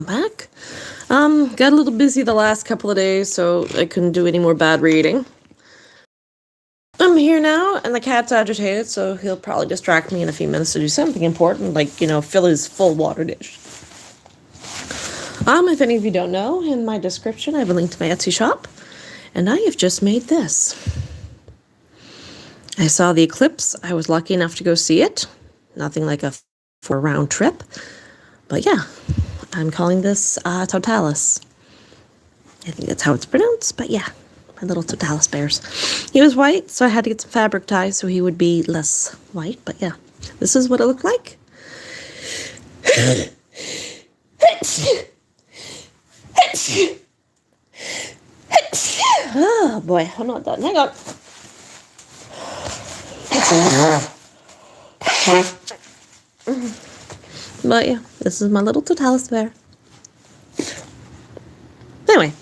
Back. Got a little busy the last couple of days, so I couldn't do any more bad reading. I'm here now, and the cat's agitated, so he'll probably distract me in a few minutes to do something important, like, fill his full water dish. If any of you don't know, in my description I have a link to my Etsy shop, and I have just made this. I saw the eclipse. I was lucky enough to go see it. Nothing like a 4-round trip, but yeah. I'm calling this Totalis. I think that's how it's pronounced, but yeah, my little Totalis bears. He was white, so I had to get some fabric ties so he would be less white, but yeah, this is what it looked like. Oh boy, I'm not done. Hang on. But yeah, this is my little Totalis bear. Anyway,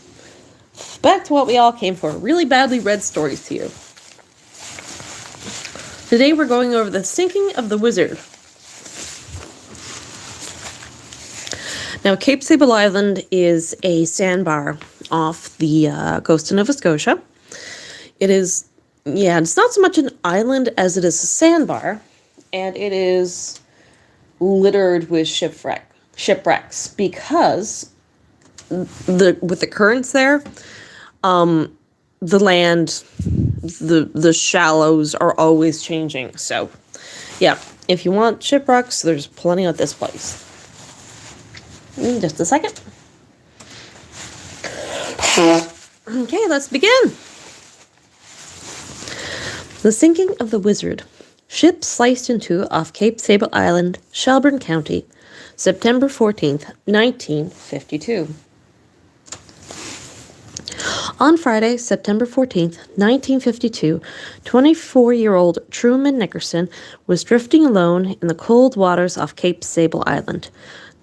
back to what we all came for. Really badly read stories to you. Today we're going over the sinking of the Wizzard. Now, Cape Sable Island is a sandbar off the coast of Nova Scotia. It is, it's not so much an island as it is a sandbar, and it is littered with shipwrecks because with the currents there, the land, the shallows are always changing. So, yeah, if you want shipwrecks, there's plenty at this place. Just a second. Okay, let's begin. The sinking of the Wizzard. Ship sliced in two off Cape Sable Island, Shelburn County, September 14th, 1952. On Friday, September 14th, 1952, 24-year-old Truman Nickerson was drifting alone in the cold waters off Cape Sable Island.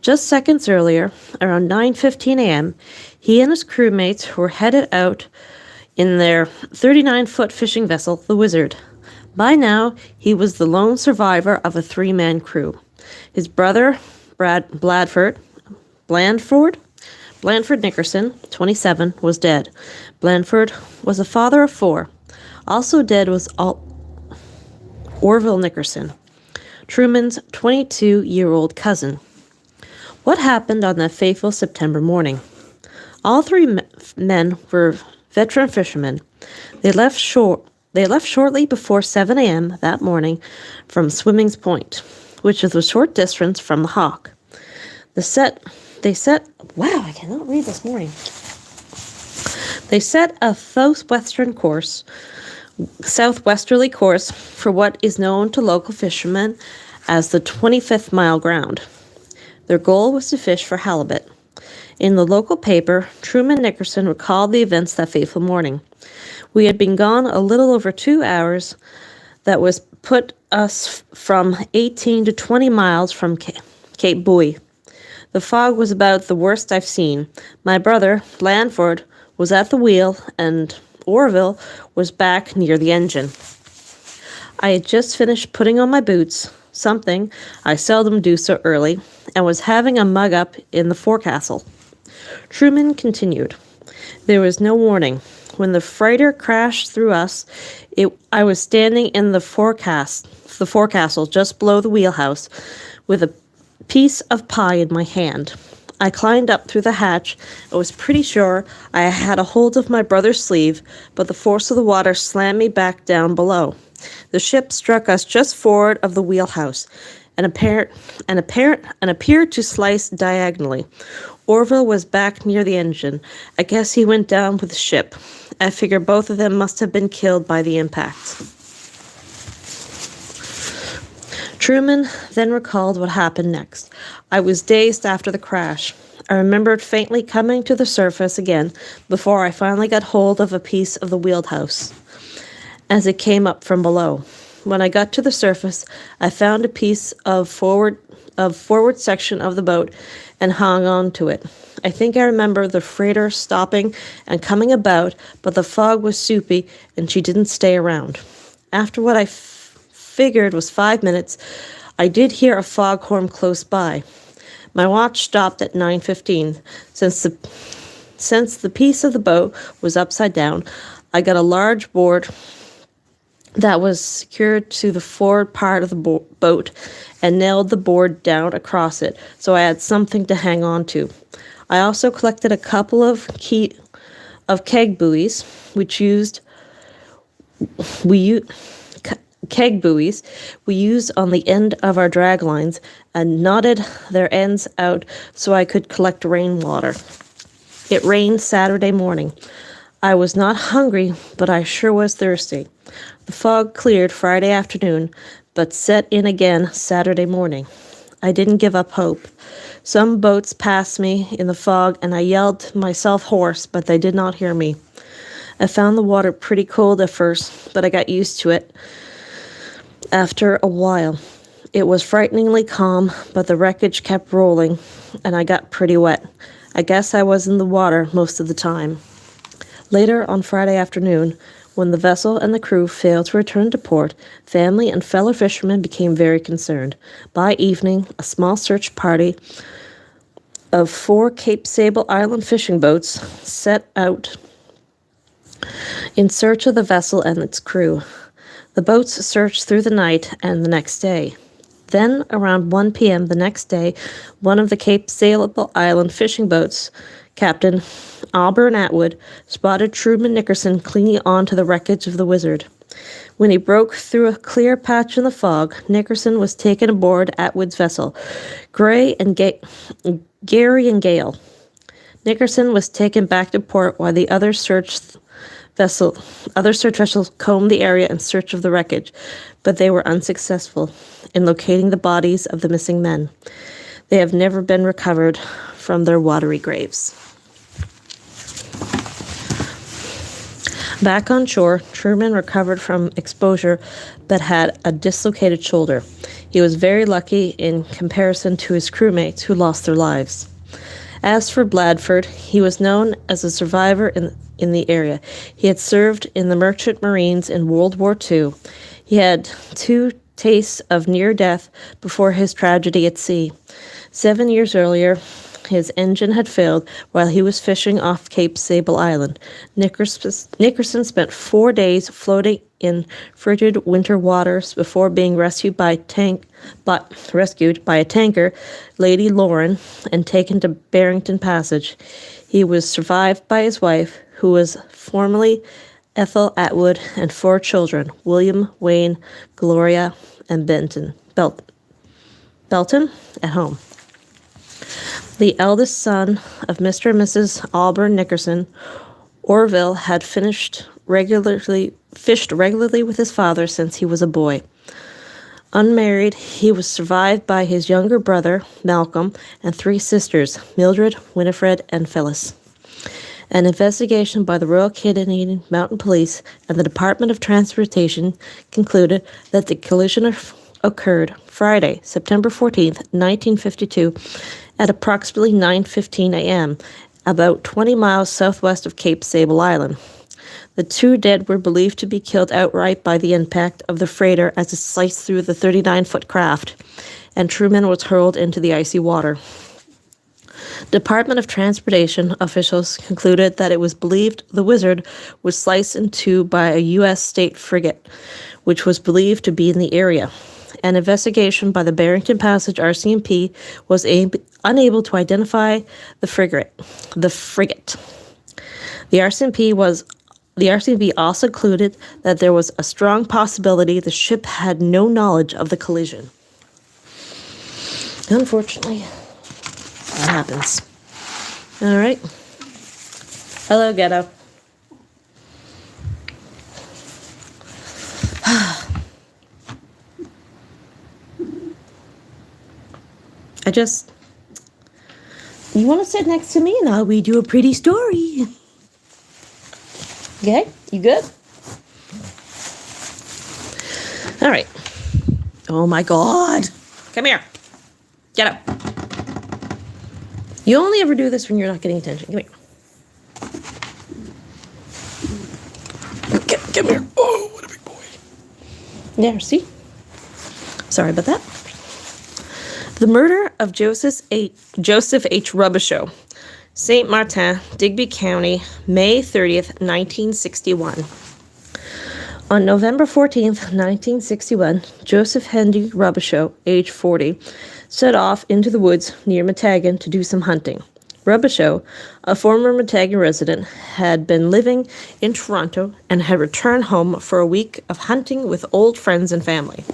Just seconds earlier, around 9:15 a.m., he and his crewmates were headed out in their 39-foot fishing vessel, the Wizzard. By now, he was the lone survivor of a 3-man crew. His brother, Blandford Nickerson, 27, was dead. Blandford was a father of 4. Also dead was Orville Nickerson, Truman's 22-year-old cousin. What happened on that fateful September morning? All 3 men were veteran fishermen. They left shortly before 7 a.m. that morning from Swimming's Point, which is a short distance from the Hawk. Wow, I cannot read this morning. They set a southwesterly course for what is known to local fishermen as the 25th mile ground. Their goal was to fish for halibut. In the local paper, Truman Nickerson recalled the events that fateful morning. We had been gone a little over 2 hours. That was put us from 18 to 20 miles from Cape Buoy. The fog was about the worst I've seen. My brother, Blandford, was at the wheel, and Orville was back near the engine. I had just finished putting on my boots, something I seldom do so early, and was having a mug-up in the forecastle. Truman continued. There was no warning. When the freighter crashed through us, I was standing in the forecastle just below the wheelhouse with a piece of pie in my hand. I climbed up through the hatch and was pretty sure I had a hold of my brother's sleeve, but the force of the water slammed me back down below. The ship struck us just forward of the wheelhouse and appeared to slice diagonally. Orville was back near the engine. I guess he went down with the ship. I figure both of them must have been killed by the impact. Truman then recalled what happened next. I was dazed after the crash. I remembered faintly coming to the surface again before I finally got hold of a piece of the wheelhouse as it came up from below. When I got to the surface, I found a piece of forward section of the boat and hung on to it. I think I remember the freighter stopping and coming about, but the fog was soupy and she didn't stay around. After what I figured was 5 minutes, I did hear a foghorn close by. My watch stopped at 9:15. Since the piece of the boat was upside down, I got a large board that was secured to the forward part of the boat and nailed the board down across it, so I had something to hang on to. I also collected a couple of keg buoys, keg buoys we used on the end of our drag lines, and knotted their ends out so I could collect rainwater. It rained Saturday morning. I was not hungry, but I sure was thirsty. The fog cleared Friday afternoon, but set in again Saturday morning. I didn't give up hope. Some boats passed me in the fog, and I yelled myself hoarse, but they did not hear me. I found the water pretty cold at first, but I got used to it after a while. It was frighteningly calm, but the wreckage kept rolling, and I got pretty wet. I guess I was in the water most of the time. Later on Friday afternoon, when the vessel and the crew failed to return to port, family and fellow fishermen became very concerned. By evening, a small search party of 4 Cape Sable Island fishing boats set out in search of the vessel and its crew. The boats searched through the night and the next day. Then, around 1 p.m. the next day, one of the Cape Sable Island fishing boats, Captain Auburn Atwood, spotted Truman Nickerson clinging on to the wreckage of the Wizzard. When he broke through a clear patch in the fog, Nickerson was taken aboard Atwood's vessel, Gary and Gale. Nickerson was taken back to port while the other search vessels combed the area in search of the wreckage, but they were unsuccessful in locating the bodies of the missing men. They have never been recovered from their watery graves. Back on shore, Truman recovered from exposure but had a dislocated shoulder. He was very lucky in comparison to his crewmates who lost their lives. As for Bladford, he was known as a survivor in the area. He had served in the Merchant Marines in World War II. He had 2 tastes of near death before his tragedy at sea. 7 years earlier, his engine had failed while he was fishing off Cape Sable Island. Nickerson spent 4 days floating in frigid winter waters before being rescued by a tanker, Lady Lauren, and taken to Barrington Passage. He was survived by his wife, who was formerly Ethel Atwood, and 4 children, William, Wayne, Gloria, and Belton, at home. The eldest son of Mr. and Mrs. Auburn Nickerson, Orville, had fished regularly with his father since he was a boy. Unmarried, he was survived by his younger brother, Malcolm, and 3 sisters, Mildred, Winifred, and Phyllis. An investigation by the Royal Canadian Mounted Police and the Department of Transportation concluded that the collision occurred Friday, September 14th, 1952, at approximately 9:15 a.m., about 20 miles southwest of Cape Sable Island. The 2 dead were believed to be killed outright by the impact of the freighter as it sliced through the 39-foot craft, and Truman was hurled into the icy water. Department of Transportation officials concluded that it was believed the Wizzard was sliced in 2 by a U.S. state frigate, which was believed to be in the area. An investigation by the Barrington Passage RCMP was unable to identify the frigate. The RCMP also concluded that there was a strong possibility the ship had no knowledge of the collision. Unfortunately, that happens. All right. Hello, Ghetto. You want to sit next to me and I'll read you a pretty story. Okay? You good? All right. Oh my God. Come here. Get up. You only ever do this when you're not getting attention. Come here. Come here. Oh, what a big boy. There, see? Sorry about that. The murder of Joseph H. Robicheau, St. Martin, Digby County, May 30th, 1961. On November 14th, 1961, Joseph Henry Robicheau, age 40, set off into the woods near Matagan to do some hunting. Robicheau, a former Matagan resident, had been living in Toronto and had returned home for a week of hunting with old friends and family.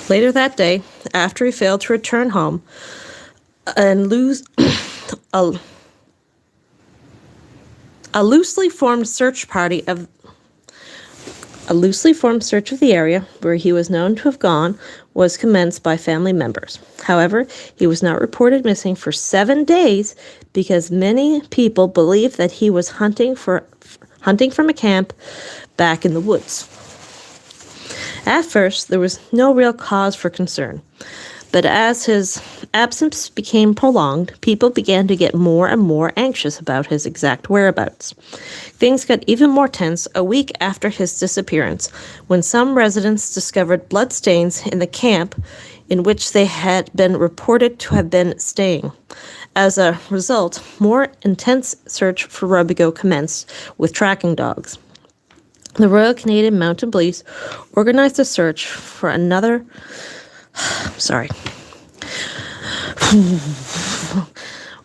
Later that day, after he failed to return home and a loosely formed search of the area where he was known to have gone was commenced by family members. However, he was not reported missing for 7 days because many people believed that he was hunting from a camp back in the woods. At first, there was no real cause for concern, but as his absence became prolonged, people began to get more and more anxious about his exact whereabouts. Things got even more tense a week after his disappearance, when some residents discovered blood stains in the camp in which they had been reported to have been staying. As a result, more intense search for Robicheau commenced with tracking dogs. The Royal Canadian Mounted Police organized a search for another...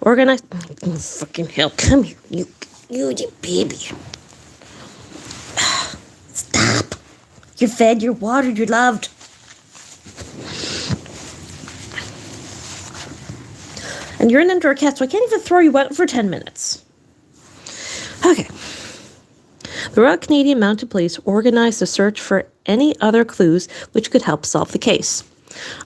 organized... Fucking hell, come here, you baby. Stop. You're fed, you're watered, you're loved. And you're an indoor cat, so I can't even throw you out for 10 minutes. Okay. The Royal Canadian Mounted Police organized a search for any other clues which could help solve the case.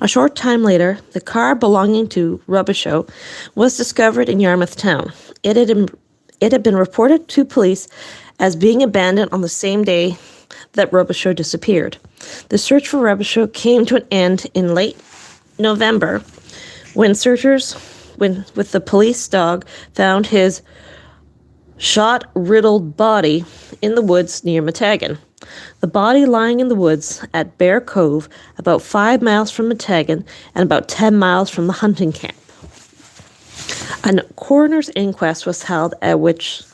A short time later, the car belonging to Robicheau was discovered in Yarmouth town. It had been reported to police as being abandoned on the same day that Robicheau disappeared. The search for Robicheau came to an end in late November when searchers with the police dog found his shot-riddled body in the woods near Matagan. The body lying in the woods at Bear Cove, about 5 miles from Matagan and about 10 miles from the hunting camp. A coroner's inquest was held at which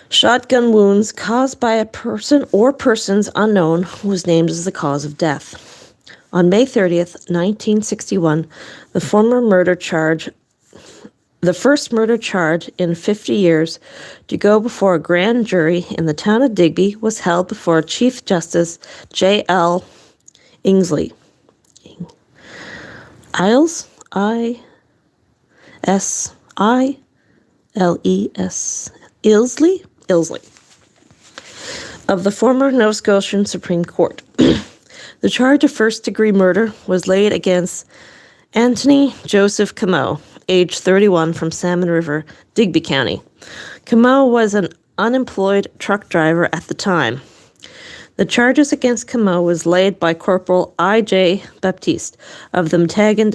shotgun wounds caused by a person or persons unknown was named as the cause of death. On May 30th, 1961, the first murder charge in 50 years to go before a grand jury in the town of Digby was held before Chief Justice J.L. Ilsley. Ilsley of the former Nova Scotian Supreme Court. The charge of first-degree murder was laid against Anthony Joseph Comeau, age 31, from Salmon River, Digby County. Comeau was an unemployed truck driver at the time. The charges against Comeau was laid by Corporal I.J. Baptiste of the Matagan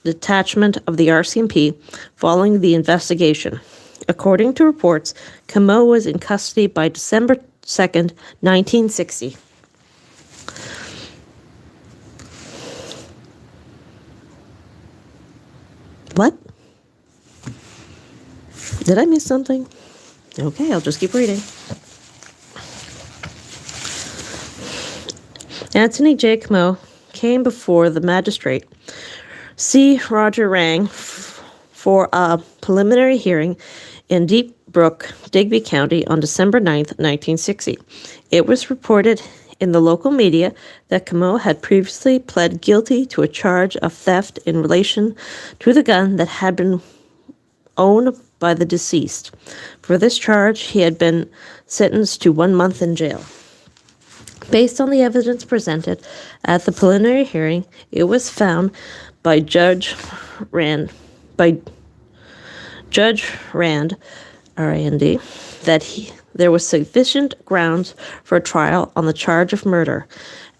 Detachment of the RCMP following the investigation. According to reports, Comeau was in custody by December 2nd, 1960. What? Did I miss something? Okay, I'll just keep reading. Anthony J. Comeau came before the magistrate, C. Roger Rang, for a preliminary hearing in Deep Brook, Digby County on December 9th, 1960. It was reported in the local media that Comeau had previously pled guilty to a charge of theft in relation to the gun that had been owned by the deceased. For this charge, he had been sentenced to 1 month in jail. Based on the evidence presented at the preliminary hearing, it was found by Judge Rand, R-A-N-D, that there was sufficient grounds for a trial on the charge of murder.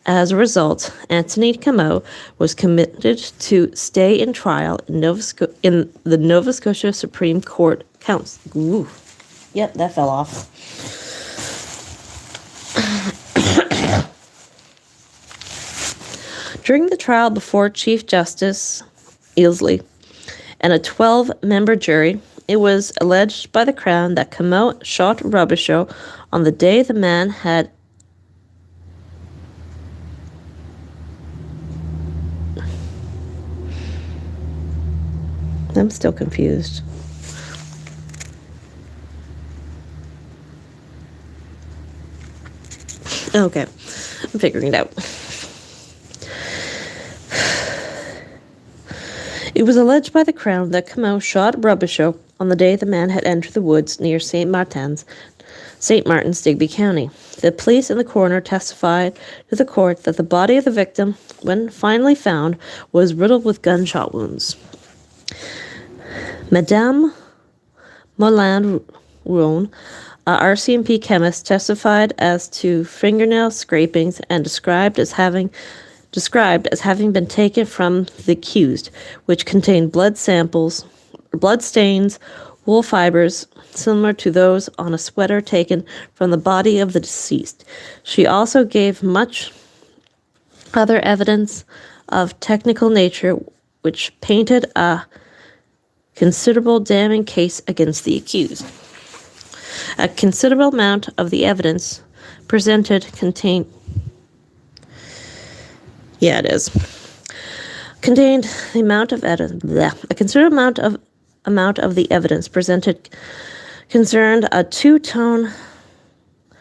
As a result, Anthony Comeau was committed to stay in trial in the Nova Scotia Supreme Court Council. Ooh. Yep, that fell off. During the trial before Chief Justice Easley and a 12-member jury, it was alleged by the Crown that Comeau shot Robicheau on the day the man had I'm still confused. Okay, I'm figuring it out. It was alleged by the Crown that Comeau shot Robicheau on the day the man had entered the woods near St. Martin's, Digby County. The police and the coroner testified to the court that the body of the victim, when finally found, was riddled with gunshot wounds. Madame Moland-Rouen, a RCMP chemist, testified as to fingernail scrapings and described as having been taken from the accused, which contained blood stains, wool fibers similar to those on a sweater taken from the body of the deceased. She also gave much other evidence of technical nature, which painted a considerable damning case against the accused. A considerable amount of the evidence presented contained the amount of a considerable amount of the evidence presented concerned a two-tone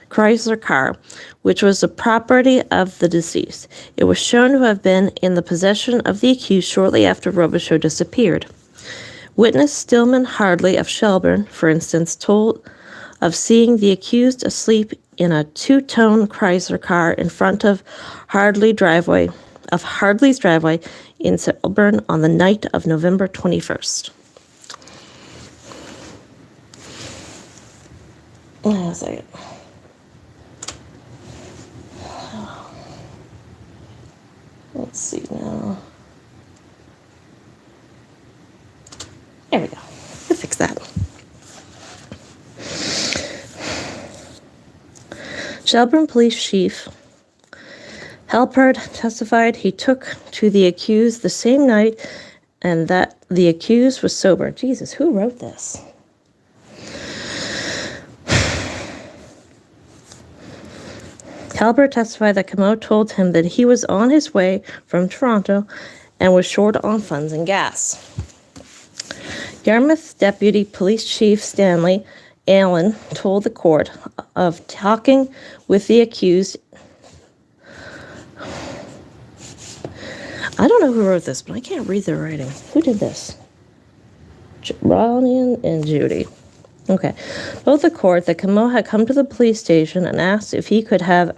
Chrysler car, which was the property of the deceased. It was shown to have been in the possession of the accused shortly after Robicheau disappeared. Witness Stillman Hardley of Shelburn, for instance, told of seeing the accused asleep in a two-tone Chrysler car in front of Hardley's driveway in Sable on the night of November 21st. Wait a second. Let's see now. There we go. We'll fix that. Shelburn Police Chief Halpert testified he took to the accused the same night and that the accused was sober. Jesus, who wrote this? Halpert testified that Comeau told him that he was on his way from Toronto and was short on funds and gas. Yarmouth Deputy Police Chief Stanley Allen told the court of talking with the accused. I don't know who wrote this, but I can't read their writing. Who did this? Ronian and Judy. Okay. Told the court that Comeau had come to the police station and asked if he could have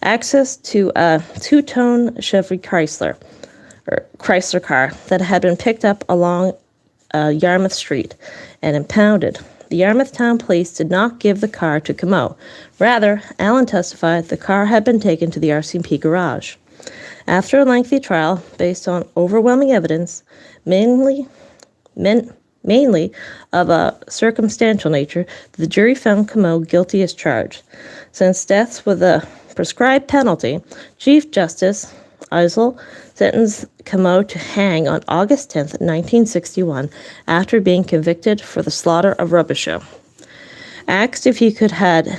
access to a two-tone Chevy Chrysler car that had been picked up along Yarmouth Street and impounded. The Yarmouth Town Police did not give the car to Comeau. Rather, Allen testified the car had been taken to the RCMP garage. After a lengthy trial, based on overwhelming evidence, mainly of a circumstantial nature, the jury found Comeau guilty as charged. Since deaths with a prescribed penalty, Chief Justice Easley sentenced Comeau to hang on August 10, 1961, after being convicted for the slaughter of Robicheau. Asked if he could had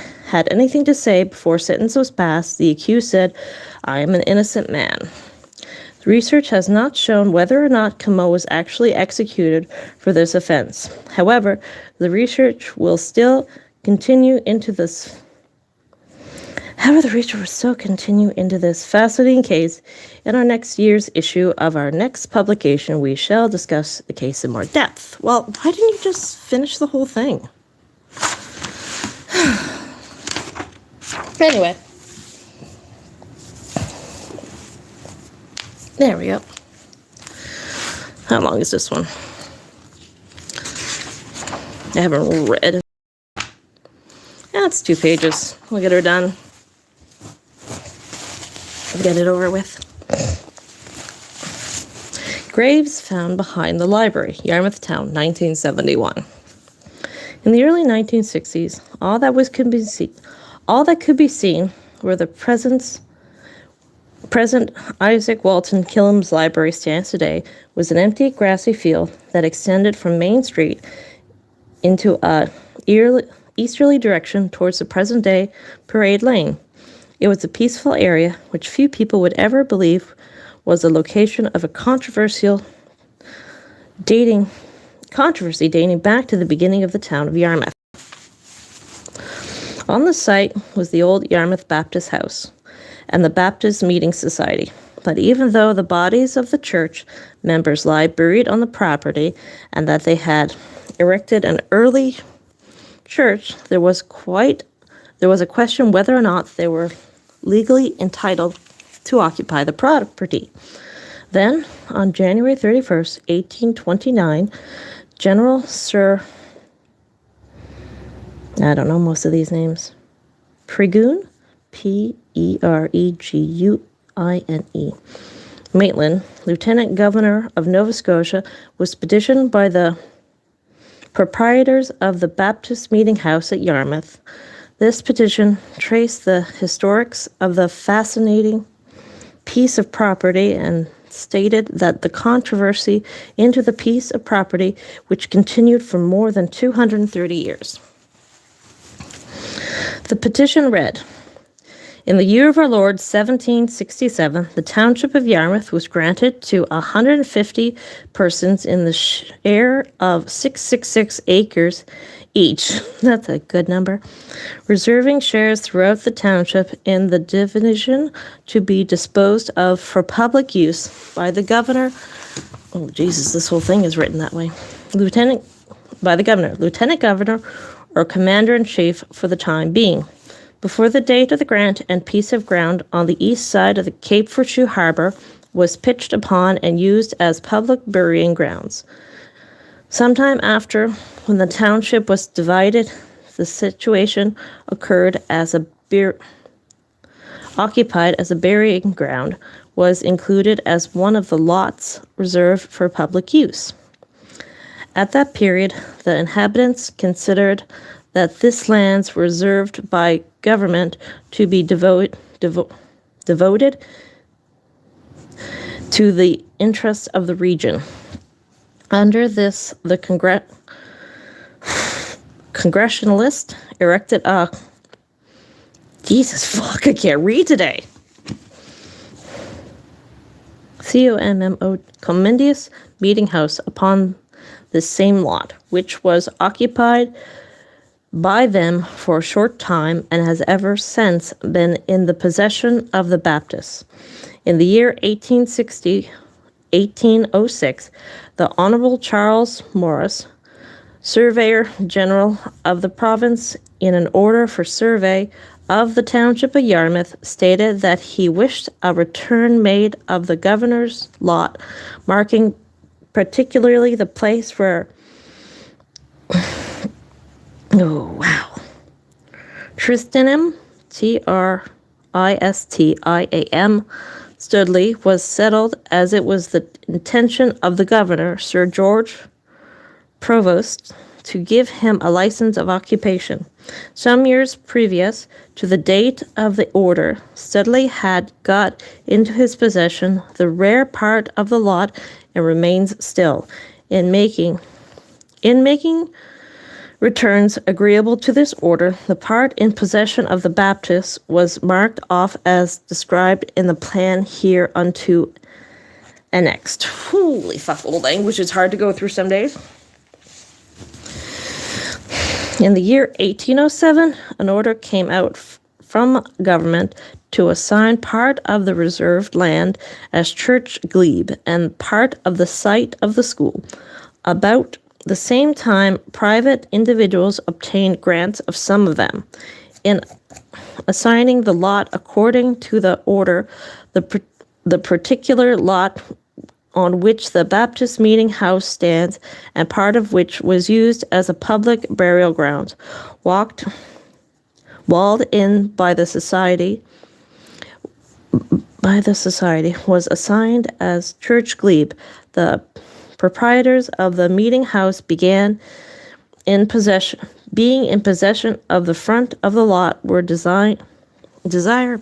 anything to say before sentence was passed, the accused said, "I am an innocent man." The research has not shown whether or not Comeau was actually executed for this offense. However, the research will still continue into this fascinating case. In our next year's issue of our next publication, we shall discuss the case in more depth. Well, why didn't you just finish the whole thing? Anyway. There we go. How long is this one? I haven't read. That's 2 pages. We'll get her done. Get it over with. Graves found behind the library, Yarmouth Town, 1971. In the early 1960s, all that could be seen were the presence Present Isaac Walton Killam's library stands today was an empty, grassy field that extended from Main Street into a easterly direction towards the present-day Parade Lane. It was a peaceful area which few people would ever believe was the location of a controversy dating back to the beginning of the town of Yarmouth. On the site was the old Yarmouth Baptist House and the Baptist Meeting Society. But even though the bodies of the church members lie buried on the property and that they had erected an early church, there was a question whether or not they were legally entitled to occupy the property. Then, on January 31st, 1829, General Sir, I don't know most of these names, Pregun, P-E-R-E-G-U-I-N-E, Maitland, Lieutenant Governor of Nova Scotia, was petitioned by the proprietors of the Baptist Meeting House at Yarmouth. This petition traced the historics of the fascinating piece of property and stated that the controversy into the piece of property, which continued for more than 230 years. The petition read, "In the year of our Lord 1767, the township of Yarmouth was granted to 150 persons in the share of 666 acres each," that's a good number, "reserving shares throughout the township in the division to be disposed of for public use by the governor." Oh, Jesus, this whole thing is written that way. Lieutenant governor, or commander-in-chief for the time being. Before the date of the grant, and piece of ground on the east side of the Cape Virtue Harbor was pitched upon and used as public burying grounds. Sometime after, when the township was divided, the situation occupied as a burying ground was included as one of the lots reserved for public use. At that period, the inhabitants considered that this lands were reserved by government to be devoted to the interests of the region. Under this, the Congressionalists erected a I can't read today. Commendious meeting house upon the same lot, which was occupied by them for a short time and has ever since been in the possession of the Baptists. In the year 1806, the Honorable Charles Morris, Surveyor General of the province, in an order for survey of the township of Yarmouth, stated that he wished a return made of the governor's lot, marking particularly the place where Tristianum, Tristiam, Studley, was settled, as it was the intention of the governor, Sir George Provost, to give him a license of occupation. Some years previous to the date of the order, Studley had got into his possession the rare part of the lot and remains still. In making returns agreeable to this order, the part in possession of the Baptists was marked off as described in the plan hereunto annexed. Holy fuck, old language is hard to go through some days. In the year 1807, an order came out from government to assign part of the reserved land as church glebe and part of the site of the school. About the same time, private individuals obtained grants of some of them. In assigning the lot according to the order, the particular lot on which the Baptist Meeting House stands, and part of which was used as a public burial ground, walled in by the society, was assigned as church glebe. The proprietors of the meeting house being in possession of the front of the lot were desired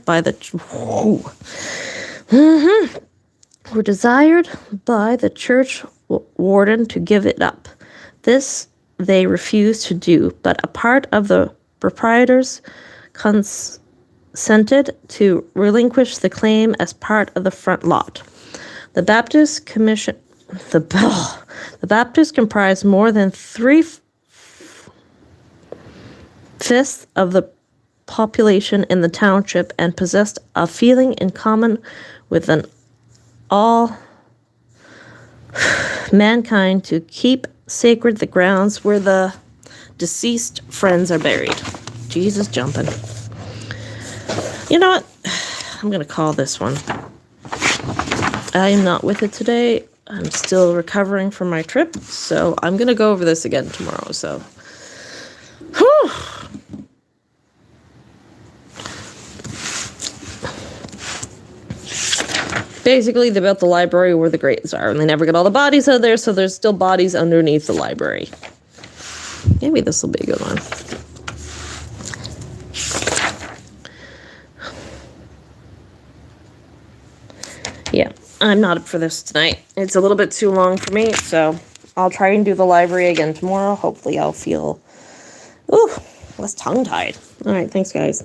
by the were desired by the church warden to give it up. This they refused to do, but a part of the proprietors consented to relinquish the claim as part of the front lot. The Baptist Commission, the Baptists comprised more than 3/5 of the population in the township and possessed a feeling in common with all mankind to keep sacred the grounds where the deceased friends are buried. Jesus jumping. You know what? I'm going to call this one. I am not with it today. I'm still recovering from my trip, so I'm going to go over this again tomorrow. So, whew. Basically, they built the library where the graves are, and they never get all the bodies out of there, so there's still bodies underneath the library. Maybe this will be a good one. Yeah, I'm not up for this tonight. It's a little bit too long for me, so I'll try and do the library again tomorrow. Hopefully I'll feel, less tongue-tied. All right, thanks, guys.